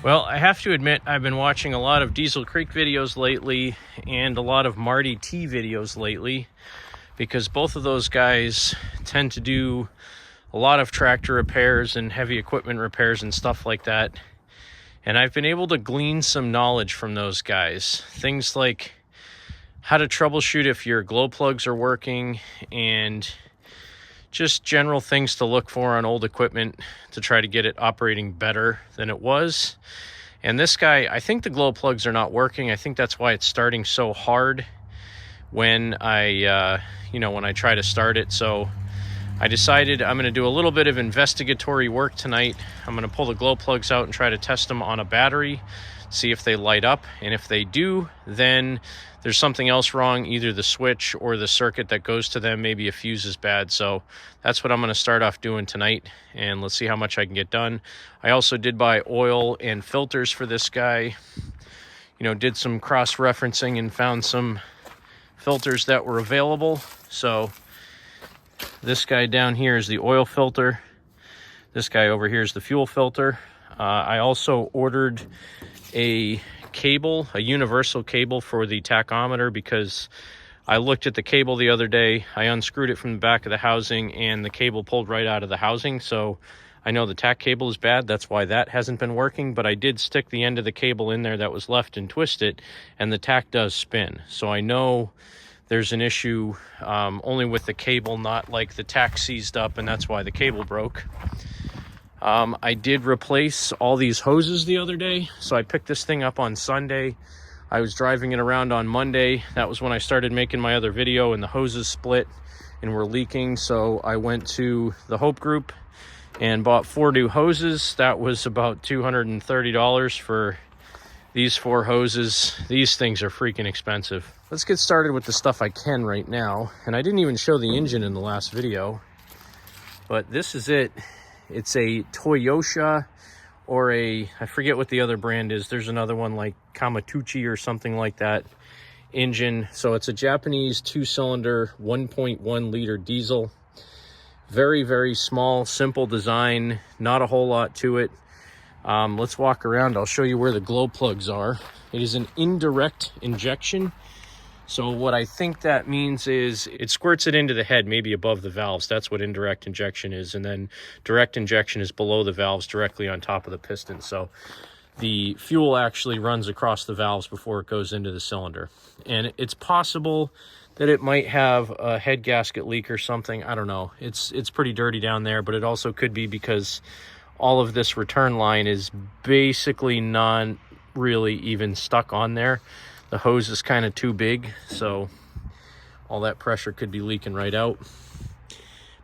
Well, I have to admit, I've been watching a lot of Diesel Creek videos lately and a lot of Marty T videos lately, because both of those guys tend to do a lot of tractor repairs and heavy equipment repairs and stuff like that. And I've been able to glean some knowledge from those guys. Things like how to troubleshoot if your glow plugs are working, and just general things to look for on old equipment to try to get it operating better than it was. And this guy, I think the glow plugs are not working. I think that's why it's starting so hard when I try to start it. So I decided I'm going to do a little bit of investigatory work tonight. I'm going to pull the glow plugs out and try to test them on a battery, see if they light up. And if they do, then there's something else wrong, either the switch or the circuit that goes to them. Maybe a fuse is bad. So that's what I'm going to start off doing tonight, and let's see how much I can get done. I also did buy oil and filters for this guy. Did some cross-referencing and found some filters that were available. So this guy down here is the oil filter. This guy over here is the fuel filter. I also ordered a cable, a universal cable for the tachometer, because I looked at the cable the other day. I unscrewed it from the back of the housing and the cable pulled right out of the housing. So I know the tack cable is bad. That's why that hasn't been working. But I did stick the end of the cable in there that was left and twist it, and the tack does spin. So I know there's an issue only with the cable, not like the tack seized up, and that's why the cable broke. I did replace all these hoses the other day. So I picked this thing up on Sunday. I was driving it around on Monday. That was when I started making my other video, and the hoses split and were leaking. So I went to the Hope Group and bought 4 new hoses. That was about $230 for these 4 hoses. These things are freaking expensive. Let's get started with the stuff I can right now. And I didn't even show the engine in the last video, but this is it. It's a Toyota, or I forget what the other brand is. There's another one like Kamatuchi or something like that engine. So it's a Japanese 2-cylinder 1.1 liter diesel. Very, very small, simple design, not a whole lot to it. Let's walk around. I'll show you where the glow plugs are. It is an indirect injection. So what I think that means is it squirts it into the head, maybe above the valves. That's what indirect injection is. And then direct injection is below the valves, directly on top of the piston. So the fuel actually runs across the valves before it goes into the cylinder. And it's possible that it might have a head gasket leak or something. I don't know. It's pretty dirty down there, but it also could be because all of this return line is basically not really even stuck on there. The hose is kind of too big, so all that pressure could be leaking right out.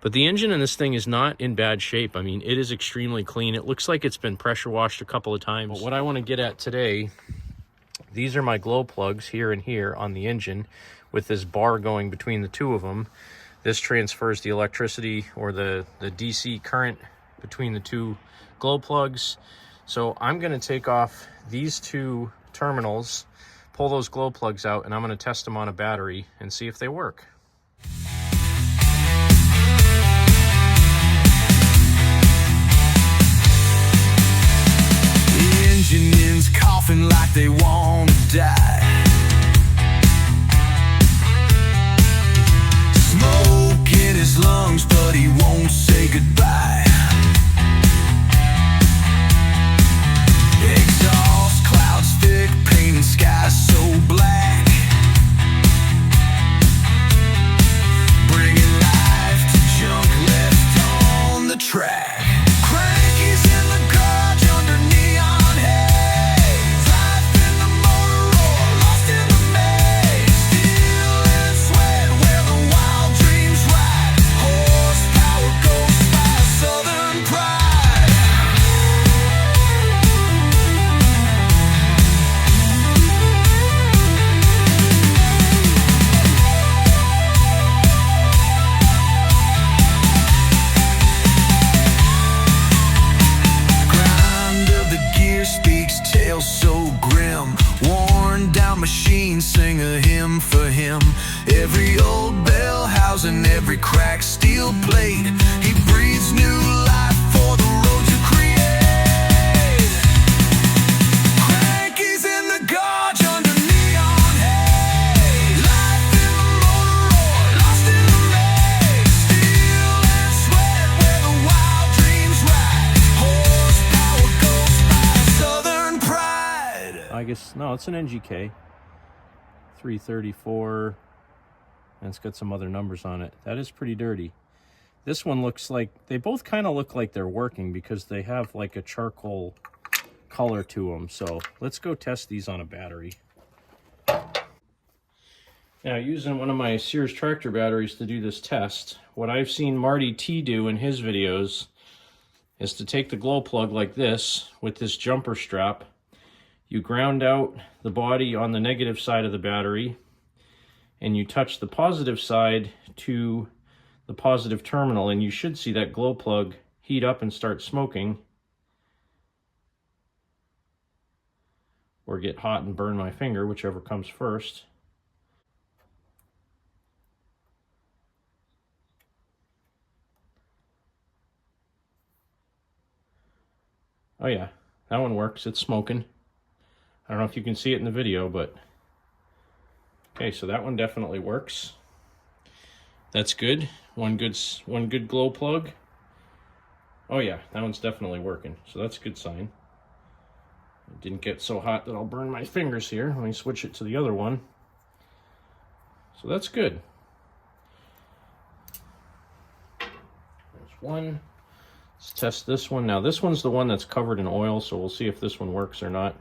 But the engine in this thing is not in bad shape. I mean, it is extremely clean. It looks like it's been pressure washed a couple of times. But what I want to get at today, these are my glow plugs here and here on the engine with this bar going between the two of them. This transfers the electricity, or the DC current, between the two glow plugs. So I'm going to take off these 2 terminals, pull those glow plugs out, and I'm going to test them on a battery and see if they work. The engine's coughing like they want to die. Smoke in his lungs, but he won't say goodbye. Exhaust clouds thick, painted skies so black, bringing life to junk left on the track. Crankies in the garage under neon haze, life in the motor roar, lost in the maze. Steel and sweat where the wild dreams ride, horsepower goes by southern pride. So grim, worn down machine, sing a hymn for him. Every old bell housing, every cracked steel plate, he breathes new life for the road to create. nice. No, it's an NGK. 334. And it's got some other numbers on it. That is pretty dirty. This one looks like, they both kind of look like they're working because they have like a charcoal color to them. So let's go test these on a battery. Now, using one of my Sears tractor batteries to do this test, what I've seen Marty T do in his videos is to take the glow plug like this with this jumper strap. You ground out the body on the negative side of the battery, and you touch the positive side to the positive terminal, and you should see that glow plug heat up and start smoking, or get hot and burn my finger, whichever comes first. Oh yeah, that one works. It's smoking. I don't know if you can see it in the video, but okay, so that one definitely works. That's good. One good glow plug. Oh yeah, that one's definitely working. So that's a good sign. It didn't get so hot that I'll burn my fingers here. Let me switch it to the other one. So that's good. There's one. Let's test this one. Now this one's the one that's covered in oil, so we'll see if this one works or not.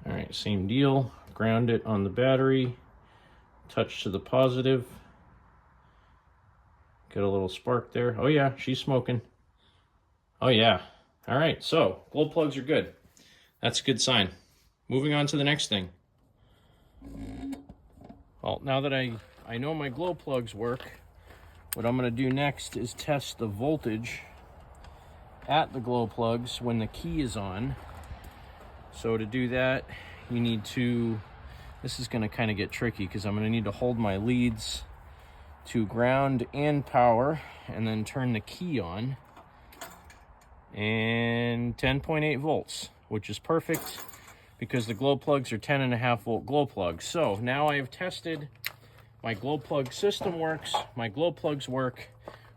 All right, same deal. Ground it on the battery. Touch to the positive. Get a little spark there. Oh yeah, she's smoking. Oh yeah. All right, so glow plugs are good. That's a good sign. Moving on to the next thing. Well, now that I know my glow plugs work, what I'm going to do next is test the voltage at the glow plugs when the key is on. So to do that, you need to, this is going to kind of get tricky because I'm going to need to hold my leads to ground and power and then turn the key on. And 10.8 volts, which is perfect because the glow plugs are 10.5 volt glow plugs. So now I have tested my glow plug system works, my glow plugs work.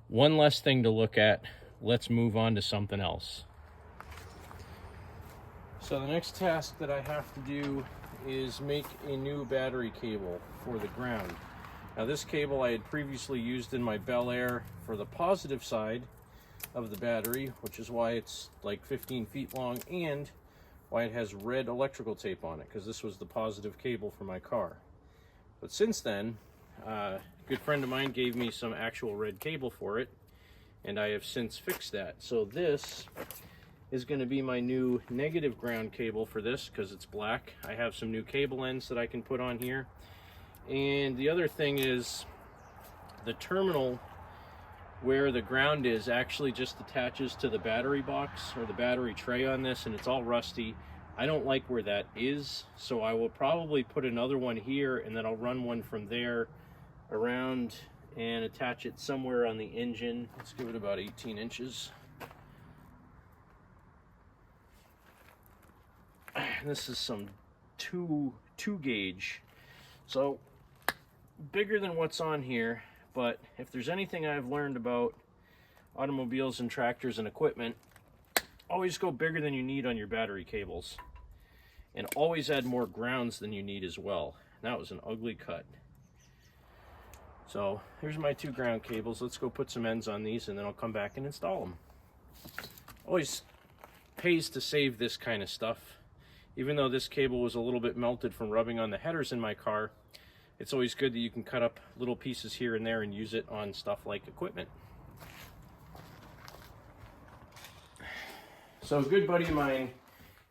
One less thing to look at. Let's move on to something else. So the next task that I have to do is make a new battery cable for the ground. Now this cable I had previously used in my Bel Air for the positive side of the battery, which is why it's like 15 feet long and why it has red electrical tape on it, because this was the positive cable for my car. But since then, a good friend of mine gave me some actual red cable for it, and I have since fixed that. So this is going to be my new negative ground cable for this because it's black. I have some new cable ends that I can put on here. And the other thing is the terminal where the ground is actually just attaches to the battery box or the battery tray on this, and it's all rusty. I don't like where that is, so I will probably put another one here, and then I'll run one from there around and attach it somewhere on the engine. Let's give it about 18 inches. This is some two gauge, so bigger than what's on here. But if there's anything I've learned about automobiles and tractors and equipment, always go bigger than you need on your battery cables, and always add more grounds than you need as well. That was an ugly cut. So here's my two ground cables. Let's go put some ends on these and then I'll come back and install them. Always pays to save this kind of stuff. Even though this cable was a little bit melted from rubbing on the headers in my car, it's always good that you can cut up little pieces here and there and use it on stuff like equipment. So a good buddy of mine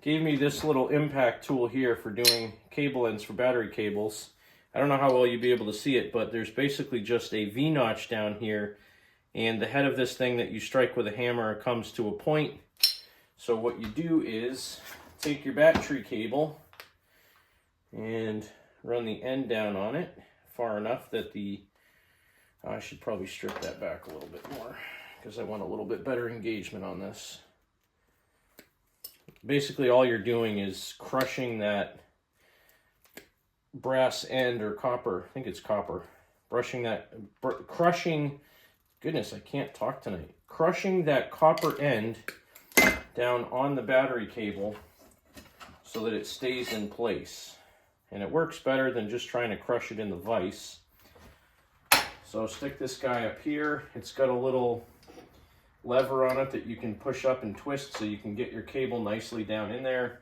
gave me this little impact tool here for doing cable ends for battery cables. I don't know how well you'll be able to see it, but there's basically just a V-notch down here, and the head of this thing that you strike with a hammer comes to a point. So what you do is take your battery cable and run the end down on it far enough that I should probably strip that back a little bit more because I want a little bit better engagement on this. Basically all you're doing is crushing that brass end or copper, I think it's copper, crushing, goodness, I can't talk tonight, crushing that copper end down on the battery cable so that it stays in place. And it works better than just trying to crush it in the vise. So stick this guy up here. It's got a little lever on it that you can push up and twist so you can get your cable nicely down in there.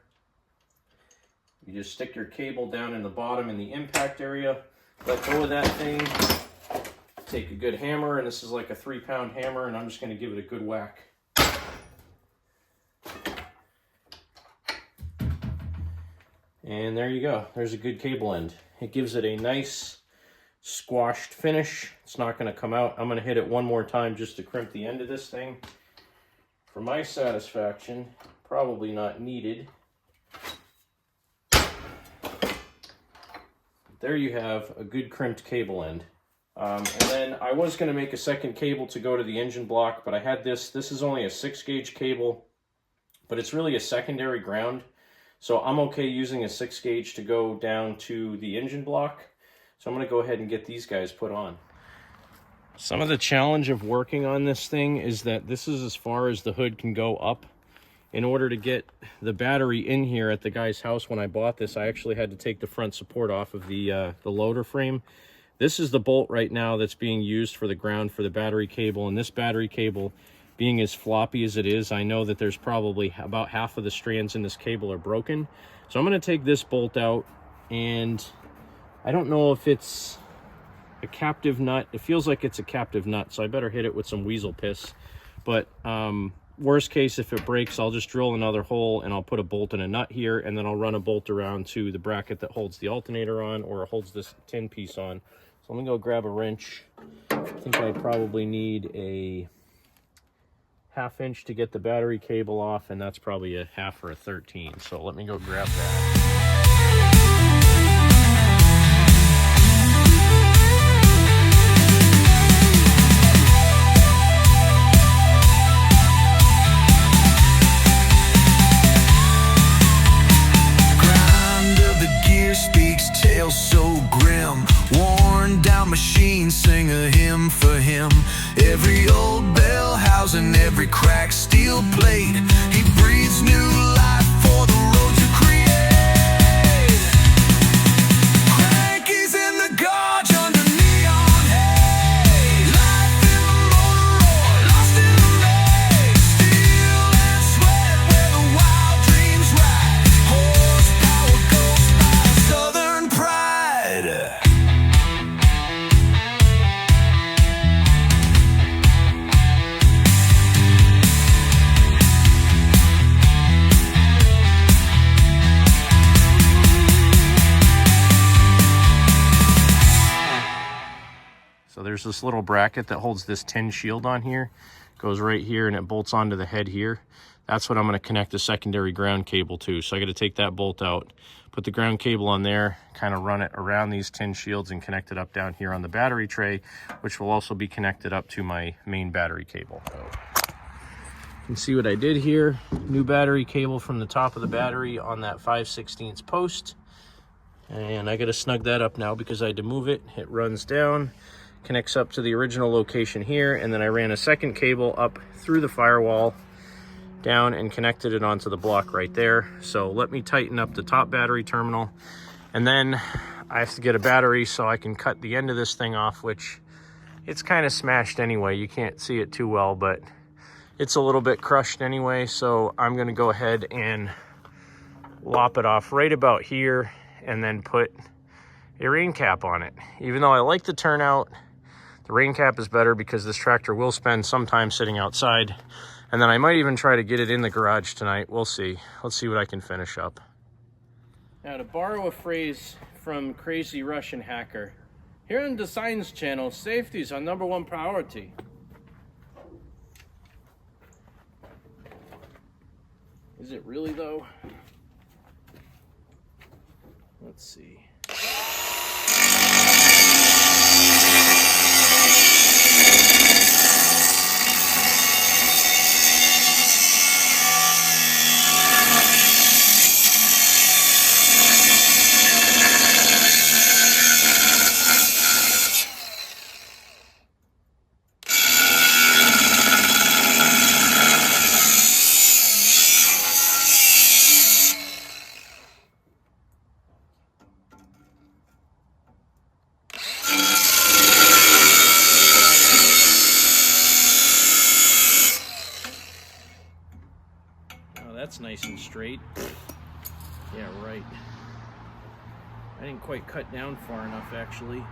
You just stick your cable down in the bottom in the impact area, let go of that thing, take a good hammer, and this is like a 3-pound hammer, and I'm just going to give it a good whack. And there you go. There's a good cable end. It gives it a nice squashed finish. It's not going to come out. I'm going to hit it one more time just to crimp the end of this thing. For my satisfaction, probably not needed. There you have a good crimped cable end. And then I was going to make a second cable to go to the engine block, but I had this. This is only a 6-gauge cable, but it's really a secondary ground. So I'm okay using a 6-gauge to go down to the engine block. So I'm going to go ahead and get these guys put on. Some of the challenge of working on this thing is that this is as far as the hood can go up. In order to get the battery in here at the guy's house when I bought this, I actually had to take the front support off of the loader frame. This is the bolt right now that's being used for the ground for the battery cable, and this battery cable being as floppy as it is, I know that there's probably about half of the strands in this cable are broken. So I'm going to take this bolt out, and I don't know if it's a captive nut. It feels like it's a captive nut, so I better hit it with some weasel piss. But worst case, if it breaks, I'll just drill another hole and I'll put a bolt and a nut here, and then I'll run a bolt around to the bracket that holds the alternator on, or holds this tin piece on. So let me go grab a wrench. I think I probably need a 1/2 inch to get the battery cable off, and that's probably a 1/2 or a 13. So let me go grab that. So grim, worn down machine, sing a hymn for him. Every old bell housing, every cracked steel plate, he breathes new life for the road to create. Crankies in the gorge under neon haze, life in the motor oil, lost in the maze, steel and sweat where the wild dreams ride, horsepower goes by southern pride. So there's this little bracket that holds this tin shield on here. Goes right here and it bolts onto the head here. That's what I'm going to connect the secondary ground cable to. So I got to take that bolt out, put the ground cable on there, kind of run it around these tin shields and connect it up down here on the battery tray, which will also be connected up to my main battery cable. So you can see what I did here. New battery cable from the top of the battery on that 5/16 post. And I got to snug that up now because I had to move it. It runs down, connects up to the original location here, and then I ran a second cable up through the firewall down and connected it onto the block right there. So let me tighten up the top battery terminal, and then I have to get a battery so I can cut the end of this thing off, which it's kind of smashed anyway. You can't see it too well, but it's a little bit crushed anyway. So I'm going to go ahead and lop it off right about here and then put a rain cap on it. Even though I like the turnout, the rain cap is better because this tractor will spend some time sitting outside. And then I might even try to get it in the garage tonight. We'll see. Let's see what I can finish up. Now, to borrow a phrase from Crazy Russian Hacker, here on the Science Channel, safety is our #1 priority. Is it really, though? Let's see. nice and straight. Yeah, right. I didn't quite cut down far enough, actually.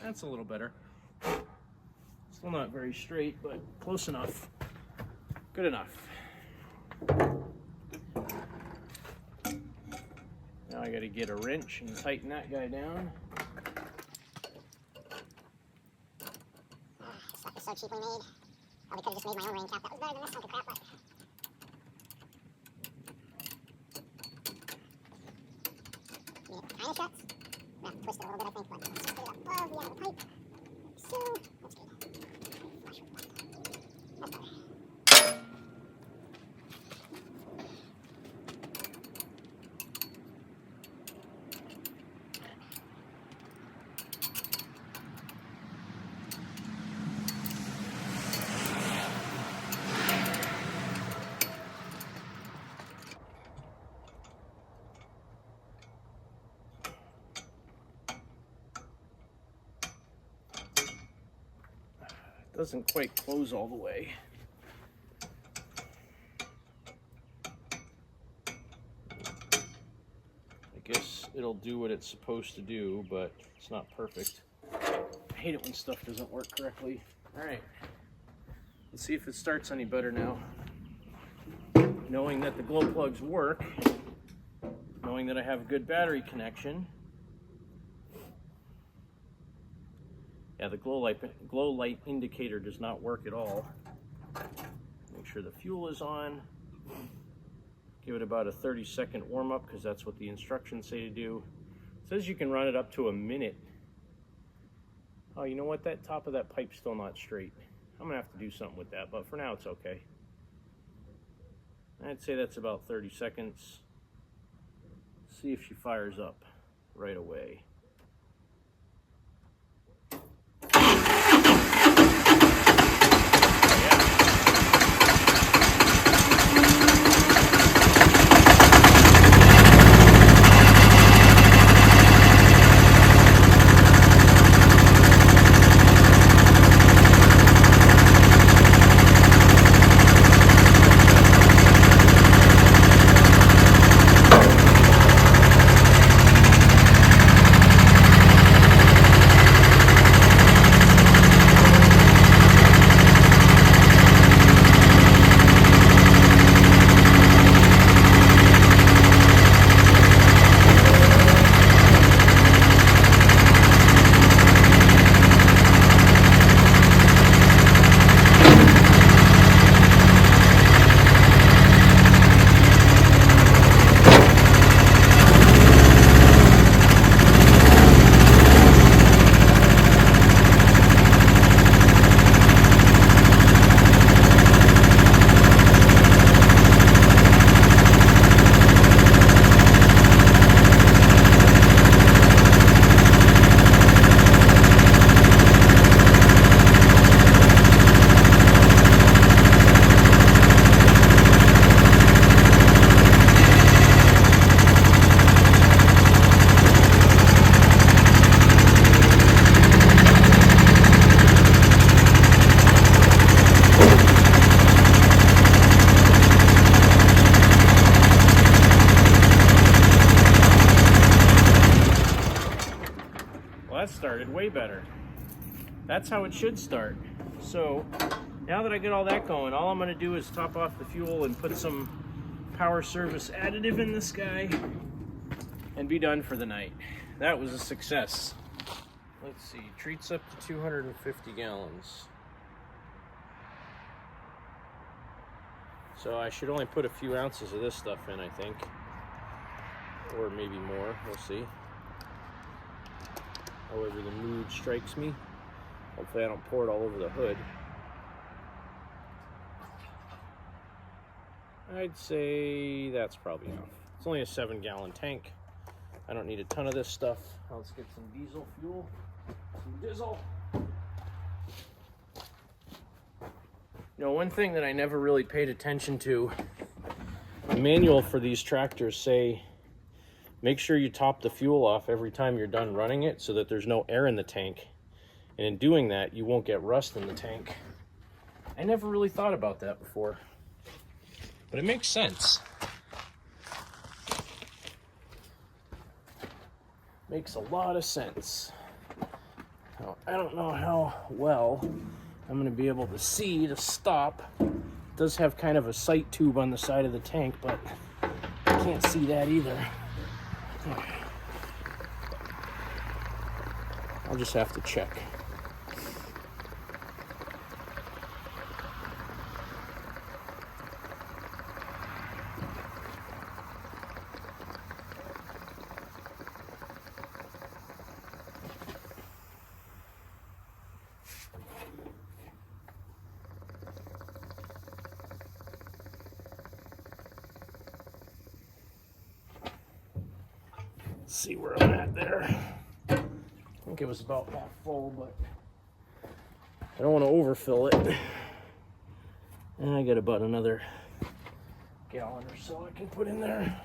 That's a little better. Still not very straight, but close enough. Good enough. Now I gotta get a wrench and tighten that guy down. This stuff is so cheaply made. Probably could have just made my own rain cap. That was better than this hunk of crap, but... I mean, it kind of shuts. I'm gonna have to twist it a little bit, I think, but let's just put it above the end of the pipe. So, that's good. Flush with that. That's better. Doesn't quite close all the way. I guess it'll do what it's supposed to do, but it's not perfect. I hate it when stuff doesn't work correctly. All right, let's see if it starts any better now. Knowing that the glow plugs work, knowing that I have a good battery connection. Yeah, the glow light indicator does not work at all. Make sure the fuel is on. Give it about a 30-second warm-up because that's what the instructions say to do. It says you can run it up to a minute. Oh, you know what? That top of that pipe's still not straight. I'm gonna have to do something with that, but for now it's okay. I'd say that's about 30 seconds. See if she fires up right away. Started way better. That's how it should start. So now that I get all that going, all I'm going to do is top off the fuel and put some power service additive in this guy and be done for the night. That was a success. Let's see, treats up to 250 gallons. So I should only put a few ounces of this stuff in, I think, or maybe more, we'll see. However the mood strikes me. Hopefully I don't pour it all over the hood. I'd say that's probably enough. It's only a 7-gallon tank. I don't need a ton of this stuff. Let's get some diesel fuel, some diesel. You know, one thing that I never really paid attention to, the manual for these tractors say, make sure you top the fuel off every time you're done running it so that there's no air in the tank. And in doing that, you won't get rust in the tank. I never really thought about that before, but it makes sense. Makes a lot of sense. Now, I don't know how well I'm going to be able to see to stop. It does have kind of a sight tube on the side of the tank, but I can't see that either. I'll just have to check. See where I'm at there. I think it was about half full, but I don't want to overfill it. And I got about another gallon or so I can put in there.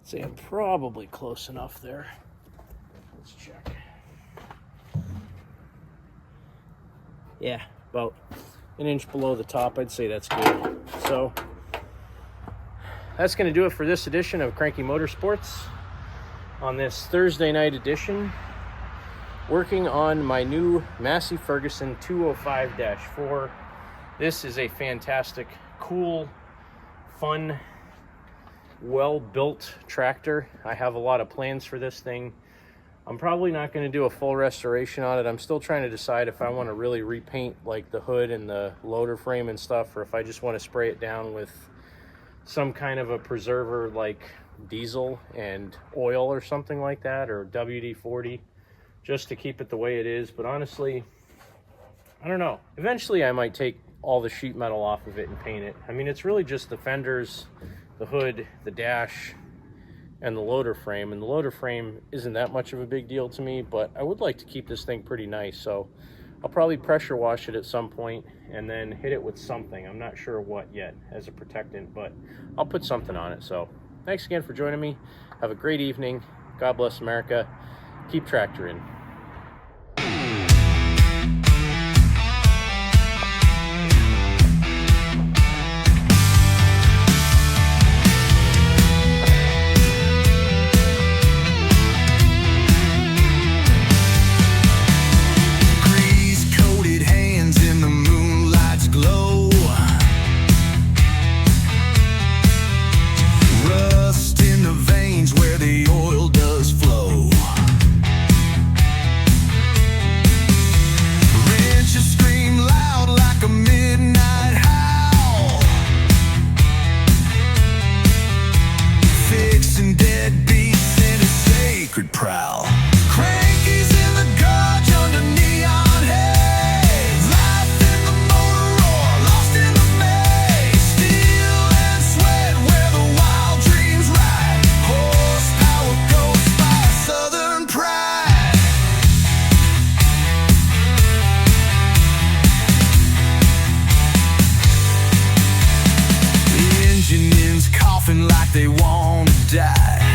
See, I'm probably close enough there. Let's check. Yeah, about an inch below the top. I'd say that's good. So that's going to do it for this edition of Cranky Motorsports on this Thursday night edition. Working on my new Massey Ferguson 205-4. This is a fantastic, cool, fun, well-built tractor. I have a lot of plans for this thing. I'm probably not going to do a full restoration on it. I'm still trying to decide if I want to really repaint like the hood and the loader frame and stuff, or if I just want to spray it down with some kind of a preserver like diesel and oil or something like that, or WD-40, just to keep it the way it is. But honestly, I don't know. Eventually I might take all the sheet metal off of it and paint it. I mean, it's really just the fenders, the hood, the dash, and the loader frame. And the loader frame isn't that much of a big deal to me, but I would like to keep this thing pretty nice. So I'll probably pressure wash it at some point and then hit it with something. I'm not sure what yet as a protectant, but I'll put something on it. So thanks again for joining me. Have a great evening. God bless America. Keep tractoring. Prowl. Crankies in the gorge under neon haze. Life in the motor roar, lost in the maze. Steel and sweat where the wild dreams ride. Horsepower goes by southern pride. The engine ends coughing like they want to die.